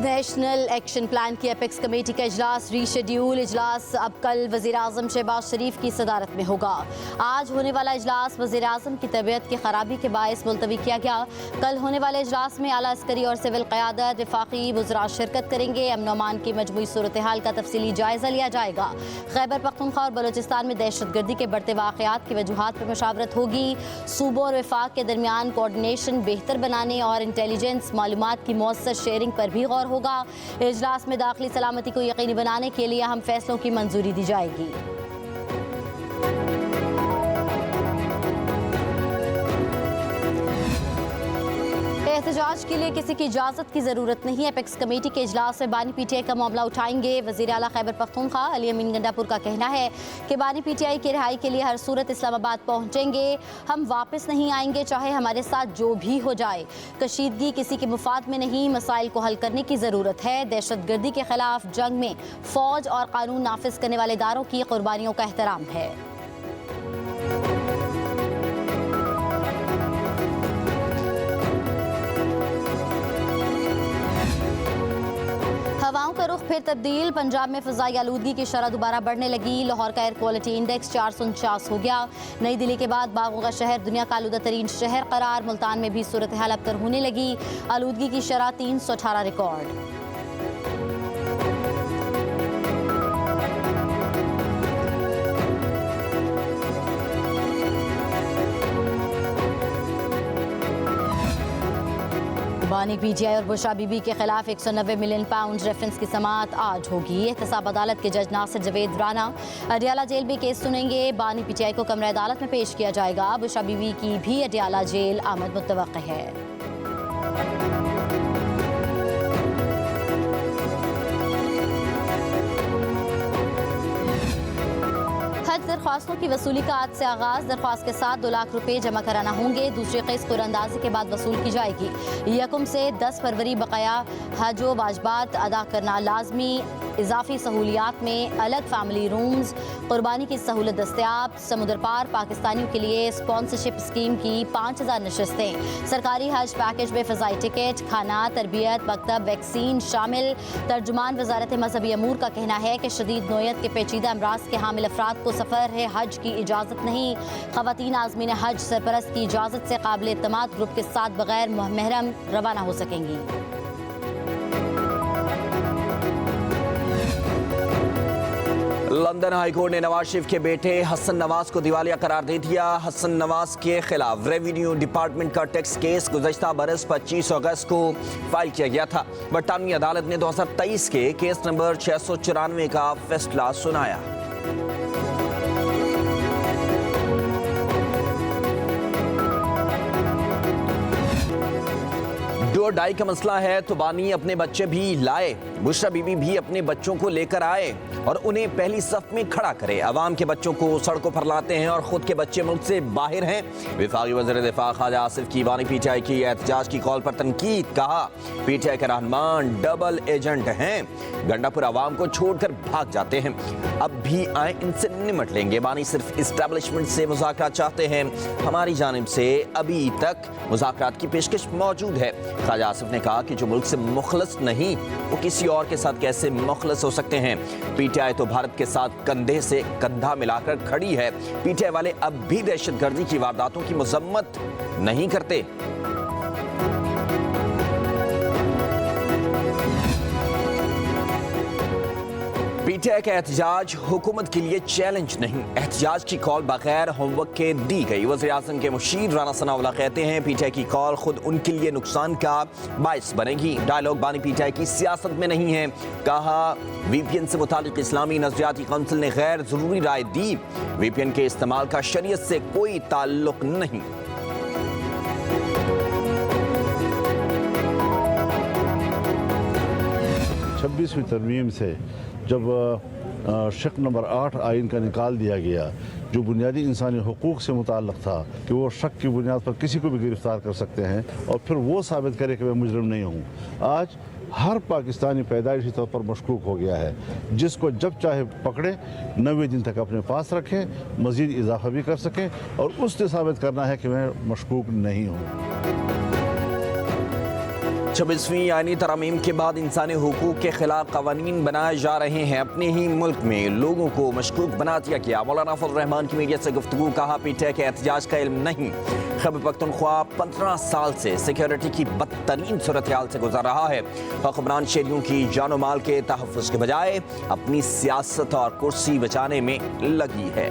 National action plan की apex committee का इजलास रीशेड्यूल। इजलास अब कल वज़ीर आज़म शहबाज शरीफ की सदारत में होगा। आज होने वाला इजलास वज़ीर आज़म की तबीयत की खराबी के बायस मुलतवी किया गया। कल होने वाले इजलास में आला अस्करी और सिविल क़यादत, वफाकी वज़रा शिरकत करेंगे। अमन अमान की मजमूई सूरत हाल का तफसीली जायज़ा लिया जाएगा। खैबर पख्तूनख्वा और बलोचिस्तान में दहशत गर्दी के बढ़ते वाक़यात की वजूहात पर मशावरत होगी। सूबों और वफाक के दरमियान कोऑर्डिनेशन बेहतर बनाने और इंटेलिजेंस मालूमात की मौसर शेयरिंग पर भी गौर होगा। इजलास में दाखिली सलामती को यकीनी बनाने के लिए अहम फैसलों की मंजूरी दी जाएगी। एहतजाज के लिए किसी की इजाज़त की ज़रूरत नहीं है। एपेक्स कमेटी के इजलास में बानी पीटीआई का मामला उठाएंगे। वज़ीर आला खैबर पख्तूनख्वा अली अमीन गंडापुर का कहना है कि बानी पीटीआई की रिहाई के लिए हर सूरत इस्लामाबाद पहुँचेंगे। हम वापस नहीं आएंगे चाहे हमारे साथ जो भी हो जाए। कशीदगी किसी के मुफाद में नहीं, मसाइल को हल करने की ज़रूरत है। दहशत गर्दी के खिलाफ जंग में फ़ौज और कानून नाफिज करने वाले इदारों की कुर्बानियों का एहतराम है। हवाओं का रुख फिर तब्दील। पंजाब में फ़ज़ाई आलूदगी की शरह दोबारा बढ़ने लगी। लाहौर का एयर क्वालिटी इंडेक्स 449 हो गया। नई दिल्ली के बाद बागों का शहर दुनिया का आलूदा तरीन शहर करार। मुल्तान में भी सूरत हाल अबतर होने लगी। आलूदगी की शरह 318 रिकॉर्ड। बानी पीटीआई और बुशरा बीबी के खिलाफ 190 मिलियन पाउंड रेफरेंस की समाअत आज होगी। एहतसाब अदालत के जज नासिर जवेद राना अडियाला जेल में केस सुनेंगे। बानी पीटीआई को कमरा अदालत में पेश किया जाएगा। बुशरा बीबी की भी अडियाला जेल आमद मुतवक्किह है। दरख्वास्तों की वसूली का आज से आगाज। दरख्वास्त के साथ 2 लाख रुपए जमा कराना होंगे। दूसरी किस्त कुरानंदाजी के बाद वसूल की जाएगी। 1 से 10 फरवरी बकाया हज व वाजबात अदा करना लाजमी। इजाफी सहूलियात में अलग फैमिली रूम्स, कुर्बानी की सहूलत दस्तयाब। समुद्र पार पाकिस्तानियों के लिए स्पॉन्सरशिप स्कीम की 5000 नशस्तें। सरकारी हज पैकेज में फ़ज़ाई टिकट, खाना, तरबियत, मकतब, वैक्सीन शामिल। तर्जुमान वजारत मजहबी अमूर का कहना है कि शदीद नोयत के पेचीदा अमराज के हामिल अफराद को सफ़र हज की इजाज़त नहीं। ख़वातीन आज़मीन हज सरपरस्त की इजाज़त से काबिल एतमाद ग्रुप के साथ बगैर महरम रवाना हो सकेंगी। लंदन हाईकोर्ट ने नवाज शरीफ के बेटे हसन नवाज को दिवालिया करार दे दिया। हसन नवाज के खिलाफ रेवेन्यू डिपार्टमेंट का टैक्स केस गुज़श्ता बरस 25 अगस्त को फाइल किया गया था। बरतानवी अदालत ने 2023 के केस नंबर 694 का फैसला सुनाया। डो डाई का मसला है तो बानी अपने बच्चे भी लाए। बुशरा बीबी भी अपने बच्चों को लेकर आए और उन्हें पहली सफ में खड़ा करे। अवाम के बच्चों को सड़कों पर लाते हैं और खुद के बच्चे मुल्क से बाहर हैं। वफाकी वज़ीर दिफा ख्वाजा आसिफ की बानी पीटीआई की एहतजाज की कॉल पर तनकीद। कहा पीटीआई के रहनुमान डबल एजेंट हैं, गंडापुर अवाम को छोड़कर भाग जाते हैं। अब भी आए इनसे निमट लेंगे। बानी सिर्फ इस्टेब्लिशमेंट से मुज़ाकरात चाहते हैं। हमारी जानिब से अभी तक मुज़ाकरात की पेशकश मौजूद है। ख्वाजा आसिफ ने कहा कि जो मुल्क से मुखलस नहीं वो किसी और के साथ कैसे मुखलस हो सकते हैं। पीटीआई तो भारत के साथ कंधे से कंधा मिलाकर खड़ी है। पीटीआई वाले अब भी दहशतगर्दी की वारदातों की मजम्मत नहीं करते। पीटीआई का एहतजाज हुकूमत के लिए चैलेंज नहीं। एहतजाज की कॉल बगैर होमवर्क के दी गई। वज़ीर आज़म के मुशीर राना सनाउल्लाह कहते हैं पीटीआई की कॉल खुद उनके लिए नुकसान का बायस बनेगी। डायलॉग बानी पीटीआई की सियासत में नहीं है। कहा वीपीएन से मुतालिक इस्लामी नजरियाती काउंसिल ने गैर जरूरी राय दी। वीपीएन के इस्तेमाल का शरीयत से कोई ताल्लुक नहीं। 26वीं तरमीम से जब शक नंबर 8 आइन का निकाल दिया गया जो बुनियादी इंसानी हकूक़ से मुताल्लक़ था कि वो शक की बुनियाद पर किसी को भी गिरफ़्तार कर सकते हैं और फिर वो साबित करे कि मैं मुजरिम नहीं हूँ। आज हर पाकिस्तानी पैदाइशी तौर पर मशकूक हो गया है, जिसको जब चाहे पकड़े 90 दिन तक अपने पास रखें, मज़ीद इजाफा भी कर सकें और उससे साबित करना है कि मैं मशकूक नहीं हूँ। 26वीं आईनी तरमीम के बाद इंसानी हुकूक के खिलाफ कवानीन बनाए जा रहे हैं। अपने ही मुल्क में लोगों को मशकूक बना दिया गया। मौलाना फजल रहमान की मीडिया से गुफ्तगू, कहा पीटीआई के एहतजाज का इल्म नहीं। खैबर पख्तूनख्वा 15 साल से सिक्योरिटी की बदतरीन सूरत हाल से गुजर रहा है। हुक्मरान शहरियों की जानो माल के तहफ़्फ़ुज़ के बजाय अपनी सियासत और कुर्सी बचाने में लगी है।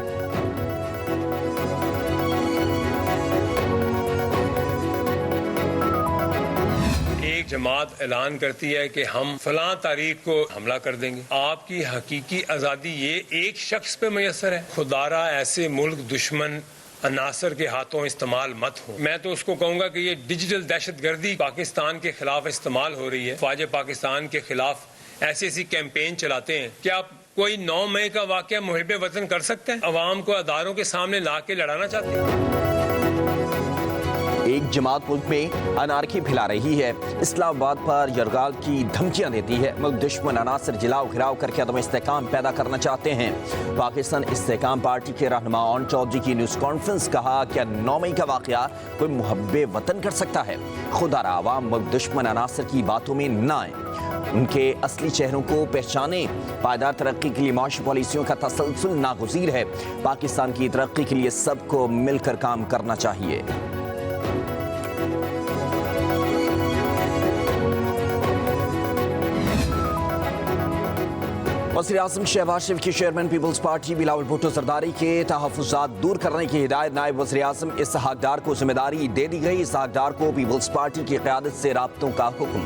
जमात ऐलान करती है कि हम फलां तारीख को हमला कर देंगे। आपकी हकीकी आज़ादी ये एक शख्स पे मैसर है। खुदारा ऐसे मुल्क दुश्मन अनासर के हाथों इस्तेमाल मत हो। मैं तो उसको कहूँगा कि ये डिजिटल दहशतगर्दी पाकिस्तान के खिलाफ इस्तेमाल हो रही है। ख्वाजा पाकिस्तान के खिलाफ ऐसी कैंपेन चलाते हैं। क्या आप कोई 9 मई का वाक़या मुहिब्बे वतन कर सकते हैं? अवाम को अदारों के सामने ला के लड़ाना चाहते हैं। एक जमात मुल्क में अनारकी फैला रही है। इस्लामाबाद पर यरगाल की धमकियां देती है। मुल्क दुश्मन अनासर जिलाओ घिराव करके अदम इस्तेकाम पैदा करना चाहते हैं। पाकिस्तान इस्तेकाम पार्टी के रहनुमा ओन चौधरी की न्यूज़ कॉन्फ्रेंस, कहा क्या 9 मई का वाक़या कोई मुहब्बे वतन कर सकता है? खुदारा अवाम मुल्क दुश्मन अनासर की बातों में न आए, उनके असली चेहरों को पहचाने। पायदार तरक्की के लिए माशी पॉलिसियों का तसलसल नागुज़ीर है। पाकिस्तान की तरक्की के लिए सबको मिलकर काम करना चाहिए। वज़ीर-ए-आज़म शहबाज शरीफ के chairman Peoples Party Bilawal Bhutto Zardari के तहफ़्फ़ुज़ात दूर करने की हिदायत नायब वज़ीर-ए-आज़म इसहाक़ डार को जिम्मेदारी दे दी गई। इसहाक़ डार को पीपल्स पार्टी की क़यादत से राब्तों का हुक्म।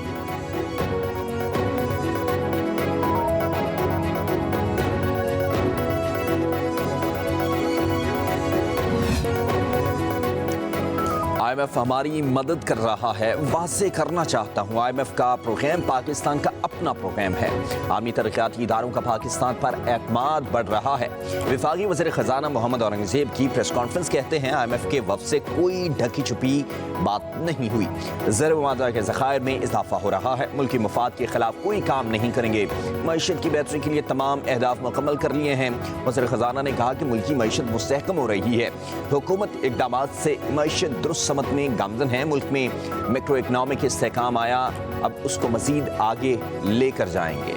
IMF हमारी मदद कर रहा है, वाज़े करना चाहता हूँ। IMF का प्रोग्राम पाकिस्तान का अपना प्रोग्राम है। आमी तरक्याती इदारों का पाकिस्तान पर एतमाद बढ़ रहा है। वफाकी वज़ीर ख़जाना मोहम्मद औरंगज़ेब की प्रेस कॉन्फ्रेंस, कहते हैं IMF के वफ़द से कोई ढकी छुपी बात नहीं हुई। ज़र मुआवजा के ज़खायर में इजाफा हो रहा है। मुल्की मफाद के खिलाफ कोई काम नहीं करेंगे। मईशत की बेहतरी के लिए तमाम अहदाफ मुकम्मल कर लिए हैं। वज़ीर ख़जाना ने कहा कि मुल्की मईशत मुस्तहकम हो रही है। हुकूमत इक़दामात से मईशत दुरुस्त समत में गामज़न है। मुल्क में मैक्रो इकनॉमिक इस्तेहकाम आया, अब उसको मज़ीद आगे लेकर जाएंगे।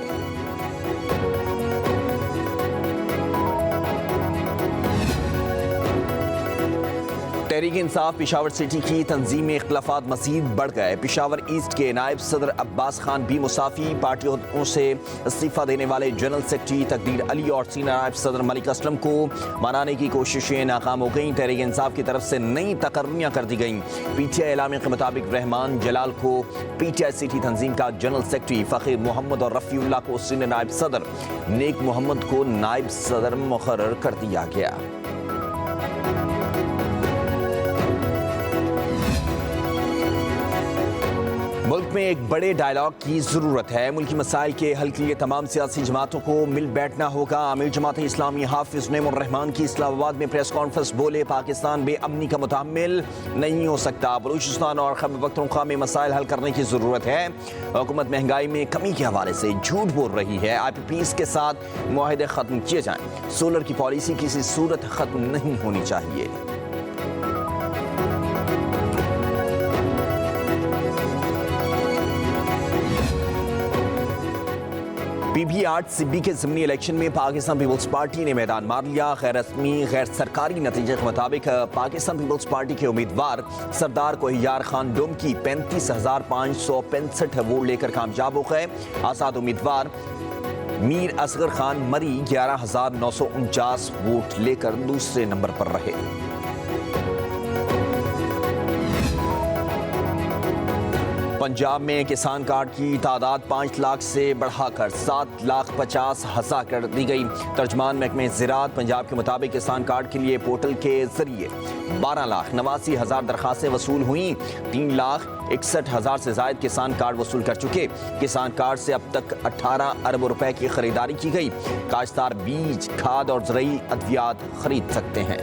तहरीक इंसाफ पेशावर सिटी की तंजीम में इख्तिलाफात मज़ीद बढ़ गए। पेशावर ईस्ट के नायब सदर अब्बास खान भी मुसाफी, पार्टी ओहदों से इस्तीफा देने वाले जनरल सेक्रेटरी तकदीर अली और सीनियर नायब सदर मलिक असलम को मनाने की कोशिशें नाकाम हो गईं। तहरीक इंसाफ की तरफ से नई तकर्रियाँ कर दी गईं। पीटीआई एलामे के मुताबिक रहमान जलाल को पीटीआई सिटी तंजीम का जनरल सेक्रेटरी, फ़कीर मोहम्मद और रफ़ीउल्लाह को सीनियर नायब सदर, नेक मोहम्मद को नायब सदर मुकर्रर कर दिया गया। मुल्क में एक बड़े डायलॉग की ज़रूरत है। मुल्की मसाइल के हल के लिए तमाम सियासी जमातों को मिल बैठना होगा। आमिर जमात इस्लामी हाफिज़ नईमुर रहमान की इस्लामाबाद में प्रेस कॉन्फ्रेंस, बोले पाकिस्तान बेअमनी का मुतहम्मिल नहीं हो सकता। बलूचिस्तान और खैबर पख्तूनख्वा में मसाइल हल करने की ज़रूरत है। हुकूमत महंगाई में कमी के हवाले से झूठ बोल रही है। IPPs के साथ मुआहदे ख़त्म किए जाएँ। सोलर की पॉलिसी किसी सूरत ख़त्म नहीं होनी चाहिए। PB8CB के ज़िमनी इलेक्शन में पाकिस्तान पीपल्स पार्टी ने मैदान मार लिया। गैर रस्मी गैर सरकारी नतीजे के मुताबिक पाकिस्तान पीपल्स पार्टी के उम्मीदवार सरदार कोहियार खान डोमकी 35,565 वोट लेकर कामयाब हो गए। आज़ाद उम्मीदवार मीर असगर खान मरी 11,949 वोट लेकर दूसरे नंबर पर रहे। पंजाब में किसान कार्ड की तादाद 5 लाख से बढ़ाकर 7,50,000 कर दी गई। तर्जमान महकमे ज़राअत पंजाब के मुताबिक किसान कार्ड के लिए पोर्टल के जरिए 12,89,000 दरखास्तें वसूल हुई। 3,61,000 से ज़ायद किसान कार्ड वसूल कर चुके। किसान कार्ड से अब तक 18 अरब रुपए की खरीदारी की गई। काश्तकार बीज, खाद और ज़रूरी अद्वियात खरीद सकते हैं।